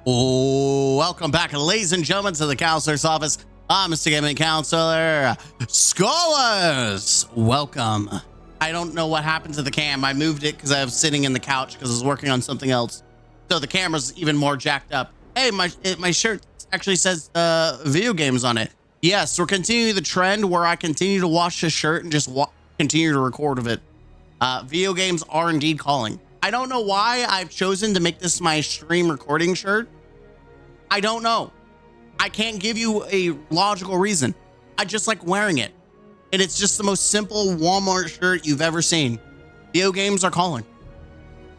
Oh, welcome back, ladies and gentlemen, to the counselor's office. I'm Mr. Gaming Counselor Scholars. Welcome. I don't know what happened to the cam. I moved it because I was sitting in the couch because I was working on something else. So the camera's even more jacked up. Hey, my shirt actually says video games on it. Yes, we're continuing the trend where I continue to wash the shirt and just continue to record of it. Video games are indeed calling. I don't know why I've chosen to make this my stream recording shirt. I don't know. I can't give you a logical reason. I just like wearing it. And it's just the most simple Walmart shirt you've ever seen. Video games are calling.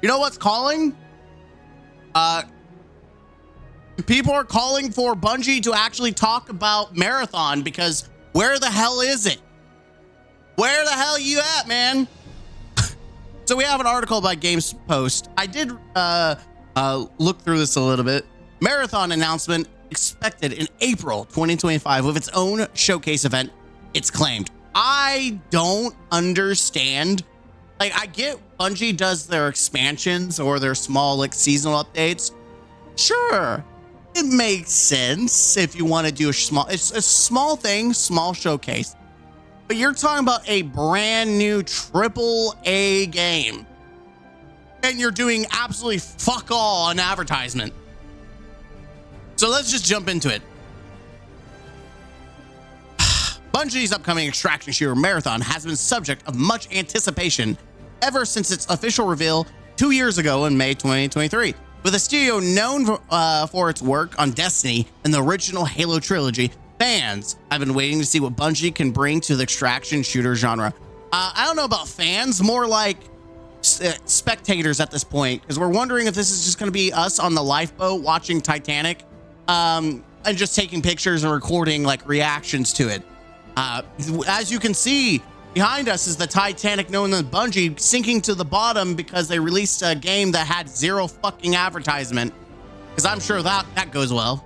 You know what's calling? People are calling for Bungie to actually talk about Marathon because where the hell is it? Where the hell you at, man? So we have an article by Games Post. I did look through this a little bit. Marathon announcement expected in April 2025 with its own showcase event, it's claimed. I don't understand. Like, I get Bungie does their expansions or their small like seasonal updates. Sure, it makes sense if you want to do it's a small thing, small showcase. But you're talking about a brand new AAA game and you're doing absolutely fuck all on advertisement. So let's just jump into it. Bungie's upcoming extraction shooter Marathon has been subject of much anticipation ever since its official reveal 2 years ago in May 2023. With a studio known for its work on Destiny and the original Halo trilogy, fans have been waiting to see what Bungie can bring to the extraction shooter genre. I don't know about fans, more like spectators at this point, because we're wondering if this is just going to be us on the lifeboat watching Titanic and just taking pictures and recording like reactions to it. As you can see behind us is the Titanic known as Bungie sinking to the bottom because they released a game that had zero fucking advertisement, because I'm sure that goes well.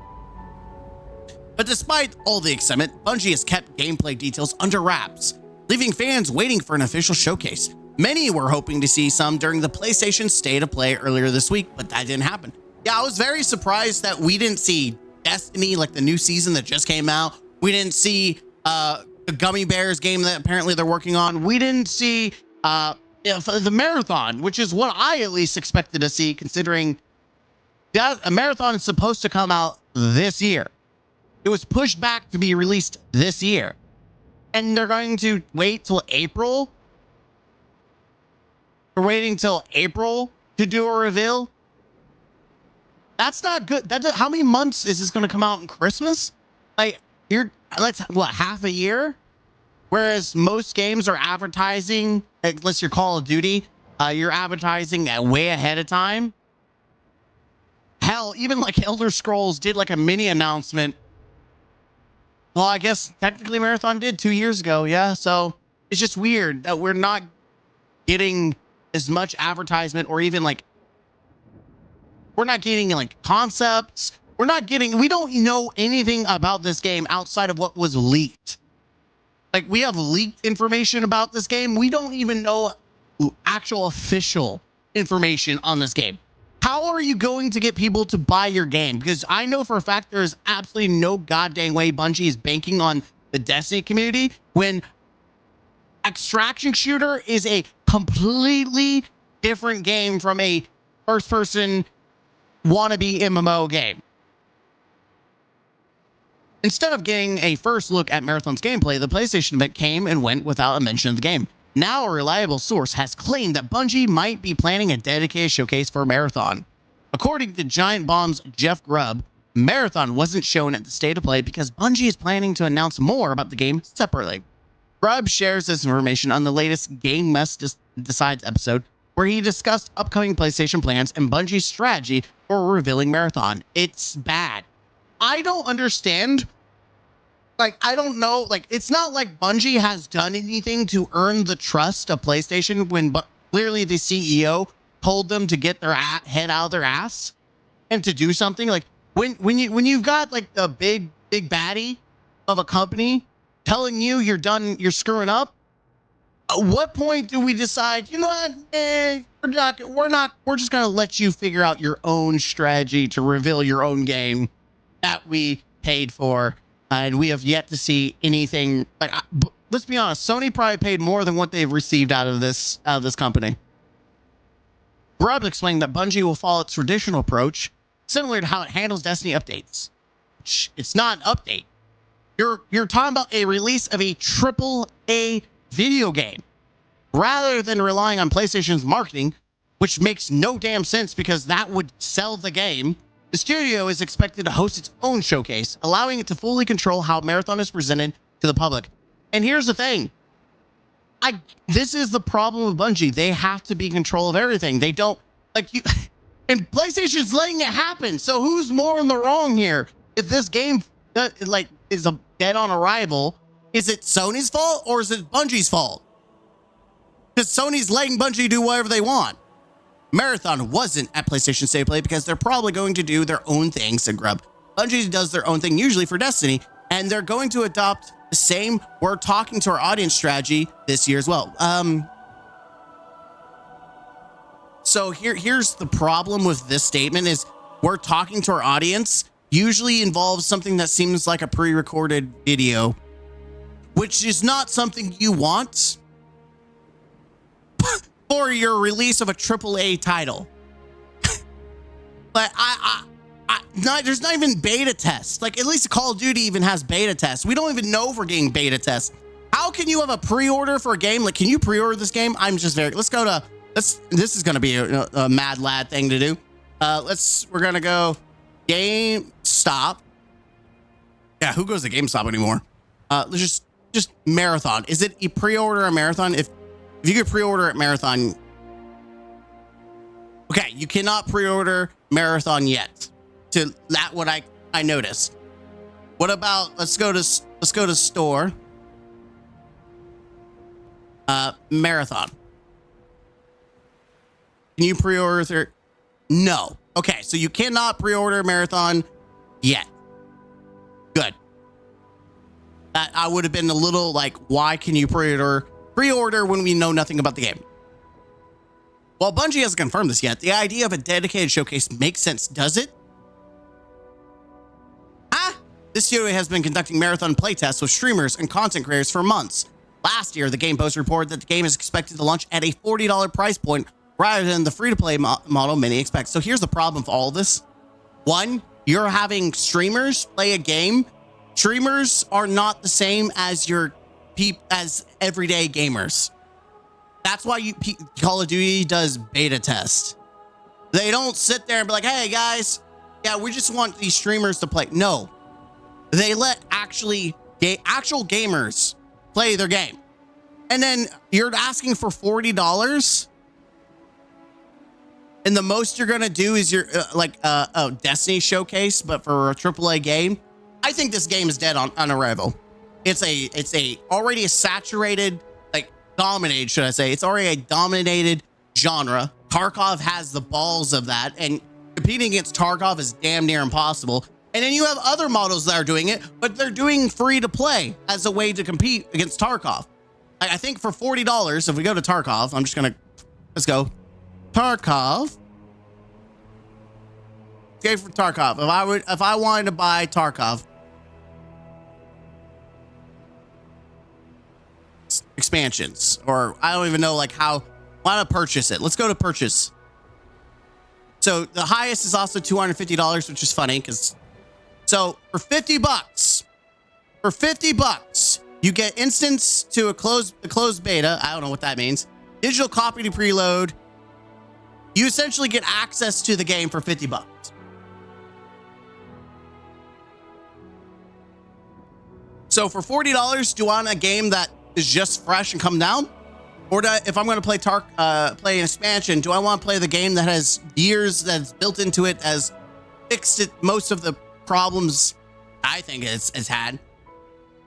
But despite all the excitement, Bungie has kept gameplay details under wraps, leaving fans waiting for an official showcase. Many were hoping to see some during the PlayStation State of Play earlier this week, but that didn't happen. Yeah, I was very surprised that we didn't see Destiny, like the new season that just came out. We didn't see the Gummy Bears game that apparently they're working on. We didn't see the Marathon, which is what I at least expected to see, considering that a Marathon is supposed to come out this year. It was pushed back to be released this year. And they're going to wait till April? We're waiting till April to do a reveal? That's not good. How many months is this going to come out in Christmas? Like, half a year? Whereas most games are advertising, unless you're Call of Duty, you're advertising way ahead of time. Hell, even like Elder Scrolls did like a mini announcement. Well, I guess technically Marathon did 2 years ago. Yeah. So it's just weird that we're not getting as much advertisement, or even like, we're not getting like concepts. We don't know anything about this game outside of what was leaked. Like, we have leaked information about this game. We don't even know actual official information on this game. How are you going to get people to buy your game? Because I know for a fact there's absolutely no goddamn way Bungie is banking on the Destiny community when extraction shooter is a completely different game from a first-person wannabe MMO game. Instead of getting a first look at Marathon's gameplay, the PlayStation event came and went without a mention of the game. Now a reliable source has claimed that Bungie might be planning a dedicated showcase for Marathon. According to Giant Bomb's Jeff Grubb, Marathon wasn't shown at the State of Play because Bungie is planning to announce more about the game separately. Grubb shares this information on the latest Game Mess Decides episode, where he discussed upcoming PlayStation plans and Bungie's strategy for revealing Marathon. It's bad. I don't understand. Like, I don't know. Like, it's not like Bungie has done anything to earn the trust of PlayStation when clearly the CEO told them to get their head out of their ass and to do something. Like, when you've got like the big baddie of a company telling you you're done, you're screwing up, At what point do we decide, you know what, we're just gonna let you figure out your own strategy to reveal your own game that we paid for, and we have yet to see anything like. Let's be honest, Sony probably paid more than what they've received out of this company. Grubb explained that Bungie will follow its traditional approach, similar to how it handles Destiny updates. It's not an update. You're talking about a release of a AAA video game, rather than relying on PlayStation's marketing, which makes no damn sense because that would sell the game. The studio is expected to host its own showcase, allowing it to fully control how Marathon is presented to the public. And here's the thing. This is the problem with Bungie. They have to be in control of everything. They don't like you, and PlayStation's letting it happen. So who's more in the wrong here? If this game is a dead on arrival, is it Sony's fault or is it Bungie's fault? Because Sony's letting Bungie do whatever they want. Marathon wasn't at PlayStation State of Play because they're probably going to do their own things to Grub. Bungie does their own thing usually for Destiny, and they're going to adopt the same we're talking to our audience strategy this year as well. So here's the problem with this statement is we're talking to our audience usually involves something that seems like a pre-recorded video, which is not something you want for your release of a AAA title. But there's not even beta tests. Like, at least Call of Duty even has beta tests. We don't even know if we're getting beta tests. How can you have a pre-order for a game? Like, can you pre-order this game? I'm just let's go to, this is going to be a mad lad thing to do. We're going to go GameStop. Yeah, who goes to GameStop anymore? Let's just Marathon. Is it a pre-order or Marathon? If you could pre-order at Marathon. Okay, you cannot pre-order Marathon yet. To that, what I noticed. What about let's go to store. Marathon. Can you pre-order? No. Okay, so you cannot pre-order Marathon yet. Good. That I would have been a little like, why can you pre-order when we know nothing about the game? While Bungie hasn't confirmed this yet, the idea of a dedicated showcase makes sense, does it? This studio has been conducting marathon playtests with streamers and content creators for months. Last year, the Game Post reported that the game is expected to launch at a $40 price point rather than the free-to-play model many expect. So here's the problem with all this. One, you're having streamers play a game. Streamers are not the same as as everyday gamers. That's why Call of Duty does beta test. They don't sit there and be like, hey guys, yeah, we just want these streamers to play. No, they let actual gamers play their game. And then you're asking for $40. And the most you're going to do is a Destiny showcase, but for a AAA game. I think this game is dead on arrival. It's already a saturated, dominated, should I say. It's already a dominated genre. Tarkov has the balls of that, and competing against Tarkov is damn near impossible. And then you have other models that are doing it, but they're doing free to play as a way to compete against Tarkov. I think for $40, if we go to Tarkov, let's go. Tarkov. Okay, for Tarkov. If I wanted to buy Tarkov expansions, or I don't even know why to purchase it. Let's go to purchase. So the highest is also $250, which is funny so for $50, you get instance to a closed beta. I don't know what that means. Digital copy to preload. You essentially get access to the game for $50. So for $40, do I want a game that is just fresh and come down? Or if I'm going to play play an expansion, do I want to play the game that has years that's built into it, as fixed most of the problems I think it's had,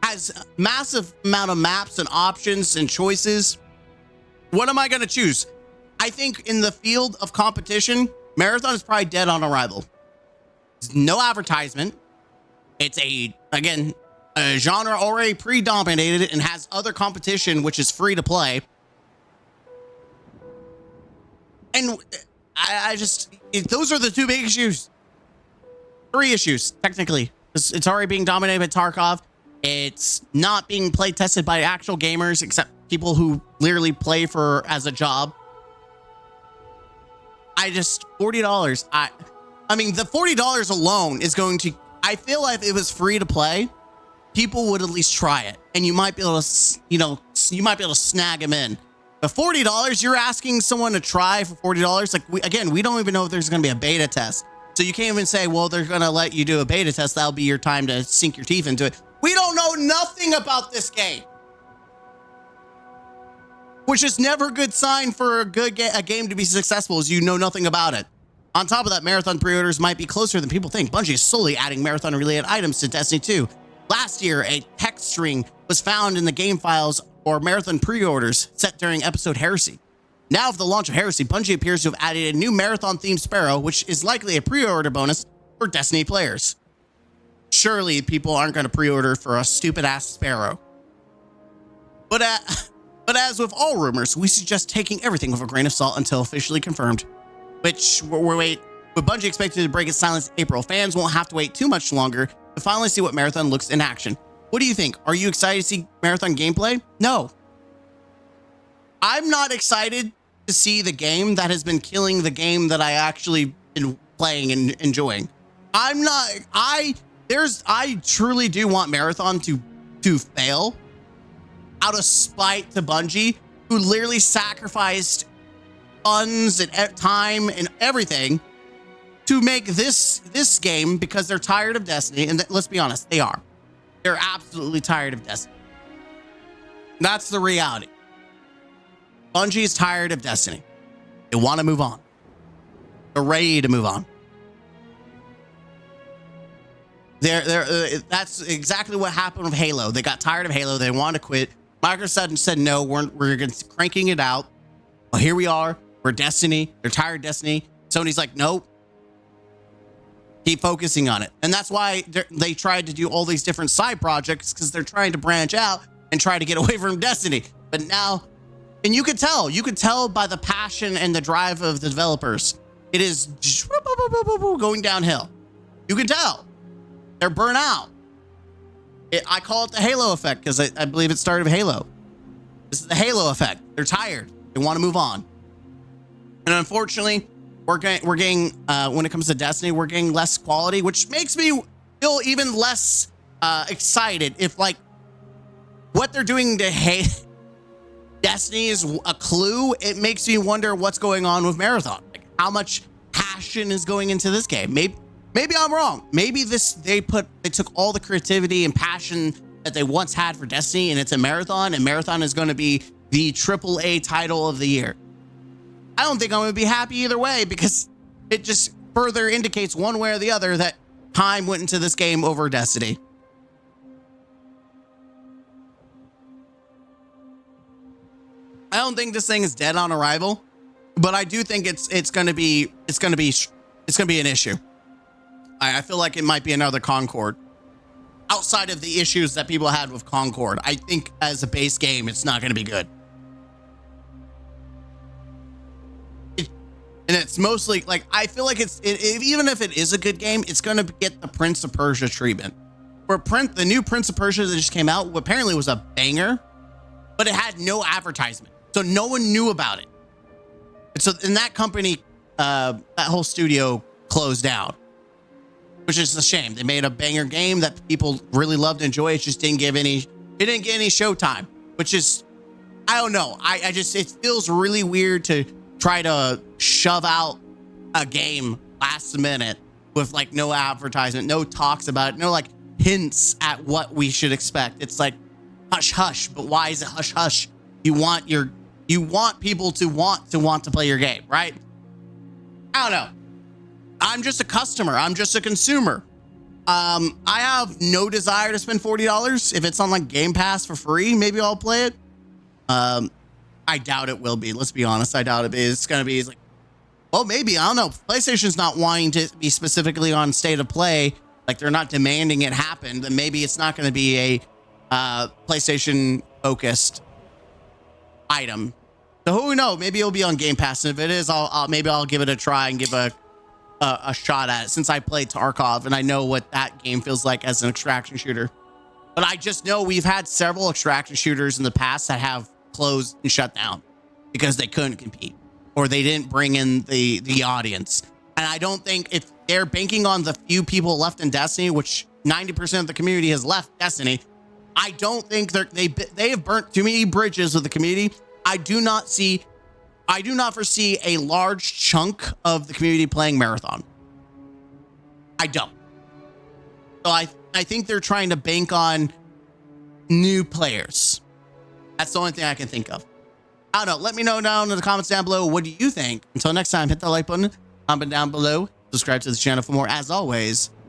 has massive amount of maps and options and choices? What am I going to choose? I think in the field of competition, Marathon is probably dead on arrival. There's no advertisement. It's a genre already predominated and has other competition, which is free to play. And I just, those are the two big issues. Three issues, technically. It's already being dominated by Tarkov. It's not being play tested by actual gamers, except people who literally play for as a job. I just, $40. I mean, the $40 alone is going to, I feel like if it was free to play, people would at least try it. And you might be able to, you know, you might be able to snag them in. But $40, you're asking someone to try for $40. Like, we don't even know if there's going to be a beta test. So you can't even say, well, they're going to let you do a beta test. That'll be your time to sink your teeth into it. We don't know nothing about this game, which is never a good sign for a game to be successful, is you know nothing about it. On top of that, Marathon pre-orders might be closer than people think. Bungie is slowly adding Marathon-related items to Destiny 2. Last year, a text string was found in the game files for Marathon pre-orders set during episode Heresy. Now, with the launch of Heresy, Bungie appears to have added a new Marathon-themed Sparrow, which is likely a pre-order bonus for Destiny players. Surely, people aren't going to pre-order for a stupid-ass Sparrow. But as with all rumors, we suggest taking everything with a grain of salt until officially confirmed. With Bungie expected to break its silence in April, fans won't have to wait too much longer to finally see what Marathon looks in action. What do you think? Are you excited to see Marathon gameplay? No. I'm not excited to see the game that has been killing the game that I actually been playing and enjoying. I truly do want Marathon to fail out of spite to Bungie, who literally sacrificed funds and time and everything to make this game because they're tired of Destiny. And let's be honest, they are. They're absolutely tired of Destiny. That's the reality. Bungie is tired of Destiny. They want to move on. They're ready to move on. That's exactly what happened with Halo. They got tired of Halo. They wanted to quit. Microsoft said, no, we're cranking it out. Well, here we are. We're Destiny. They're tired of Destiny. Sony's like, nope. Keep focusing on it. And that's why they tried to do all these different side projects, because they're trying to branch out and try to get away from Destiny. But now, and you could tell by the passion and the drive of the developers, it is going downhill. You can tell. They're burnt out. I call it the Halo effect because I believe it started with Halo. This is the Halo effect. They're tired. They want to move on. And unfortunately, we're getting when it comes to Destiny, we're getting less quality, which makes me feel even less excited. If like what they're doing to Destiny is a clue, it makes me wonder what's going on with Marathon. Like how much passion is going into this game. Maybe I'm wrong. Maybe they took all the creativity and passion that they once had for Destiny, and it's a Marathon, and Marathon is going to be the AAA title of the year. I don't think I'm going to be happy either way, because it just further indicates one way or the other that time went into this game over Destiny. I don't think this thing is dead on arrival, but I do think it's going to be an issue. I feel like it might be another Concord. Outside of the issues that people had with Concord, I think as a base game, it's not going to be good. And it's mostly like, I feel like even if it is a good game, it's going to get the Prince of Persia treatment. For the new Prince of Persia that just came out, apparently was a banger, but it had no advertisement. So no one knew about it. And so in that company, that whole studio closed down, which is a shame. They made a banger game that people really loved and enjoyed. It just didn't get any showtime, which is, I don't know. It feels really weird to try to shove out a game last minute with like no advertisement, no talks about it, no like hints at what we should expect. It's like hush hush, but why is it hush hush? You want people to want to play your game, right? I don't know. I'm just a customer. I'm just a consumer. I have no desire to spend $40. If it's on like Game Pass for free, maybe I'll play it. I doubt it will be. Let's be honest. I doubt it is. It's going to be like, well, maybe. I don't know. PlayStation's not wanting to be specifically on state of play. Like they're not demanding it happen. Then maybe it's not going to be a PlayStation focused item. So who knows? Maybe it'll be on Game Pass. And if it is, maybe I'll give it a try and give a shot at it, since I played Tarkov and I know what that game feels like as an extraction shooter. But I just know we've had several extraction shooters in the past that have closed and shut down because they couldn't compete or they didn't bring in the audience. And I don't think, if they're banking on the few people left in Destiny, which 90% of the community has left Destiny, I don't think they have burnt too many bridges with the community. I do not foresee a large chunk of the community playing Marathon. I don't. So I think they're trying to bank on new players. That's the only thing I can think of. I don't know. Let me know down in the comments down below. What do you think? Until next time, hit the like button, comment down below, subscribe to the channel for more. As always,